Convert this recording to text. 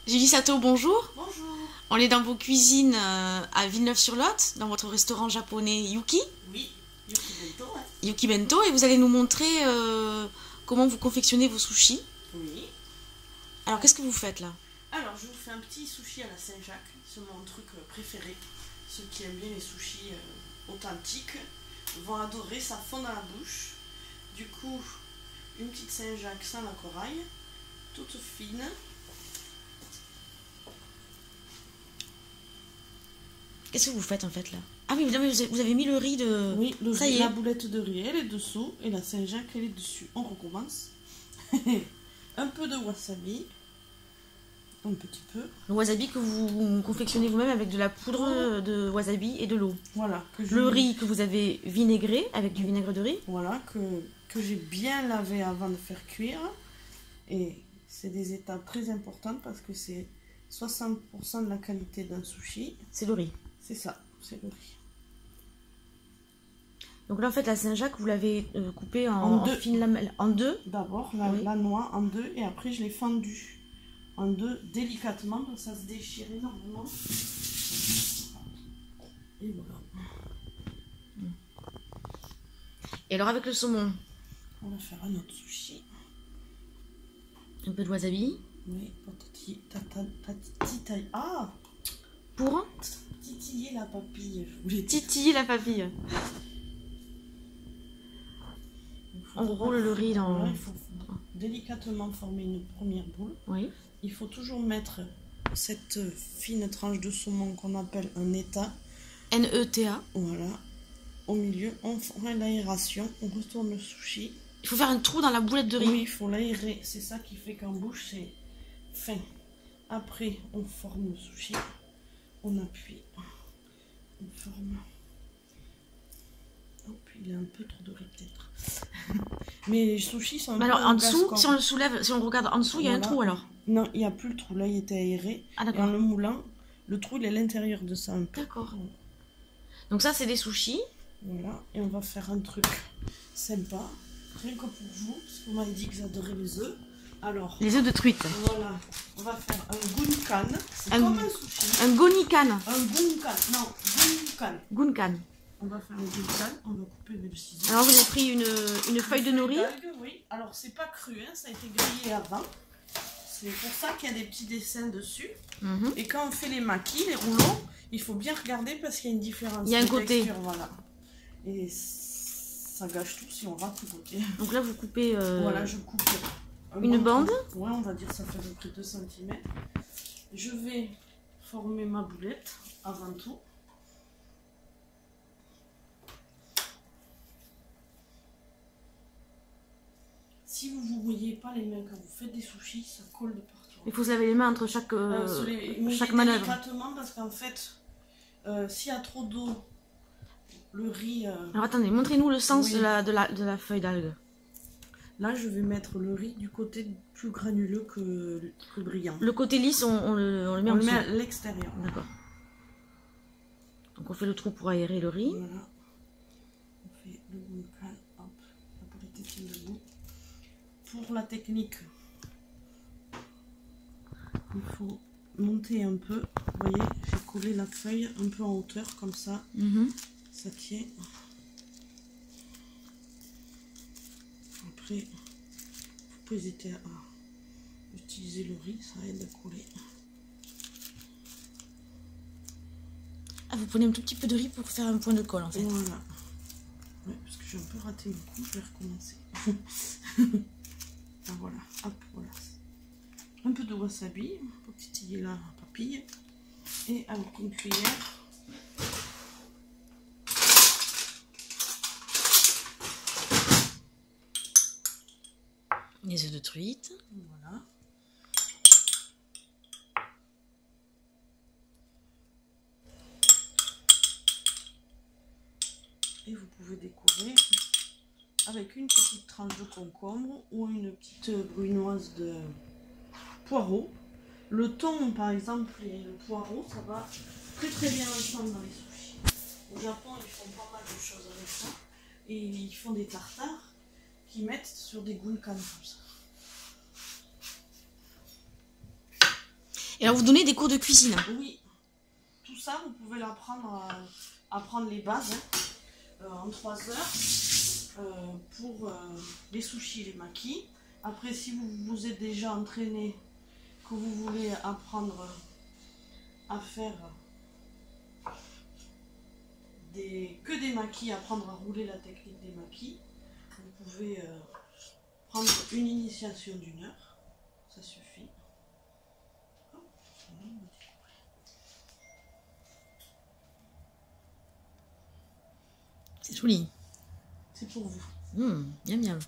Julie Sato, bonjour. Bonjour. On est dans vos cuisines à Villeneuve-sur-Lot, dans votre restaurant japonais Yuki. Oui, Yuki Bento, ouais. Yuki Bento, et vous allez nous montrer comment vous confectionnez vos sushis. Oui. Alors, qu'est-ce que vous faites là? Alors, je vous fais un petit sushi à la Saint-Jacques. C'est mon truc préféré. Ceux qui aiment bien les sushis authentiques vont adorer, ça fond dans la bouche. Du coup, une petite Saint-Jacques sans la corail, toute fine. Qu'est-ce que vous faites en fait là? Ah oui, vous avez mis le riz de... Oui, le ça riz, y est. la boulette de riz, elle est dessous et la Saint-Jacques, elle est dessus. On recommence. Un peu de wasabi. Un petit peu. Le wasabi que vous confectionnez vous-même avec de la poudre de wasabi et de l'eau. Voilà. Le riz que vous avez vinaigré avec du vinaigre de riz. Voilà, que j'ai bien lavé avant de faire cuire. Et c'est des étapes très importantes parce que c'est 60% de la qualité d'un sushi. C'est le riz. C'est ça, c'est le riz. Donc là en fait la Saint-Jacques vous l'avez coupée En en deux. fines lamelles. En deux. D'abord Oui. la noix en deux et après je l'ai fendue en deux délicatement, donc ça se déchire énormément. Et voilà. Et alors avec le saumon, On va faire un autre sushi. un peu de wasabi. Oui, titiller. Ah, Pour titiller la papille. Je voulais dire. titiller la papille. On roule le riz dans... Voilà, il faut délicatement former une première boule. Oui. Il faut toujours mettre cette fine tranche de saumon qu'on appelle un état. N-E-T-A. Voilà. Au milieu, on fait l'aération, on retourne le sushi. Il faut faire un trou dans la boulette de riz. Oui, il faut l'aérer. C'est ça qui fait qu'en bouche, c'est fin. Après, on forme le sushi. On appuie. On forme. Oh, puis il y a un peu trop de riz peut-être. Mais les sushis sont un peu Alors en dessous, gascons. si on le soulève, si on regarde en dessous, il y a un Voilà. trou alors. Non, il n'y a plus le trou. Là, il était aéré. Ah Et en d'accord. le moulant, le trou, il est à l'intérieur de ça un peu. D'accord. Donc ça c'est des sushis. Voilà. Et on va faire un truc sympa. Rien que pour vous. Parce que vous m'avez dit que j'adorais les œufs. Alors, Les œufs de truite. voilà. On va faire un gunkan. C'est Un- comme un sushi. Un gonikan. Un gunkan. Non, gunkan. Gunkan. On va faire un gunkan. On va couper avec le ciseau. Alors vous avez pris une feuille de nori. D'algues, oui. Alors, c'est pas cru, hein. Ça a été grillé avant. C'est pour ça qu'il y a des petits dessins dessus. Mhm. Et quand on fait les maquis, les rouleaux, il faut bien regarder parce qu'il y a une différence. Il y a un de côté. texture, voilà. Et ça gâche tout si on rate le côté. Donc là vous coupez Voilà, je coupe une bande. Ouais, on va dire ça fait à peu près 2 cm. Je vais former ma boulette avant tout. Si vous ne vous mouillez pas les mains quand vous faites des sushis, ça colle de partout. Il faut se laver les mains entre chaque Chaque manœuvre. délicatement parce qu'en fait, s'il y a trop d'eau, le riz... Alors attendez, montrez-nous le sens Oui. de la feuille d'algue. Là, je vais mettre le riz du côté plus granuleux que brillant. Le côté lisse, on le met On en le dessous. met à l'extérieur. D'accord. Donc on fait le trou pour aérer le riz. Voilà. On fait le gunkan. Hop, la boulette est bien debout. Pour la technique, il faut monter un peu. Vous voyez, j'ai collé la feuille un peu en hauteur, comme ça, Mhm. ça tient. Après, vous pouvez hésiter à utiliser le riz, ça aide à coller. Ah, vous prenez un tout petit peu de riz pour faire un point de colle en fait. Voilà. Ouais, parce que j'ai un peu raté le coup, je vais recommencer. Ah, voilà, hop, voilà. Un peu de wasabi pour titiller la papille. Et avec une cuillère, Les œufs de truite. voilà. Et vous pouvez décorer avec une petite tranche de concombre ou une petite brunoise de poireau. Le thon, par exemple, et le poireau, ça va très très bien ensemble dans les sushis. Au Japon, ils font pas mal de choses avec ça. Et ils font des tartares qu'ils mettent sur des gunkan comme ça. Et alors, vous donnez des cours de cuisine? Oui, tout ça, vous pouvez l'apprendre, apprendre les bases en 3 heures pour les sushis, les makis. Après, si vous vous êtes déjà entraîné, que vous voulez apprendre à faire que des makis, apprendre à rouler la technique des makis, vous pouvez prendre une initiation d'1 heure, ça suffit. C'est joli. C'est pour vous. Miam miam.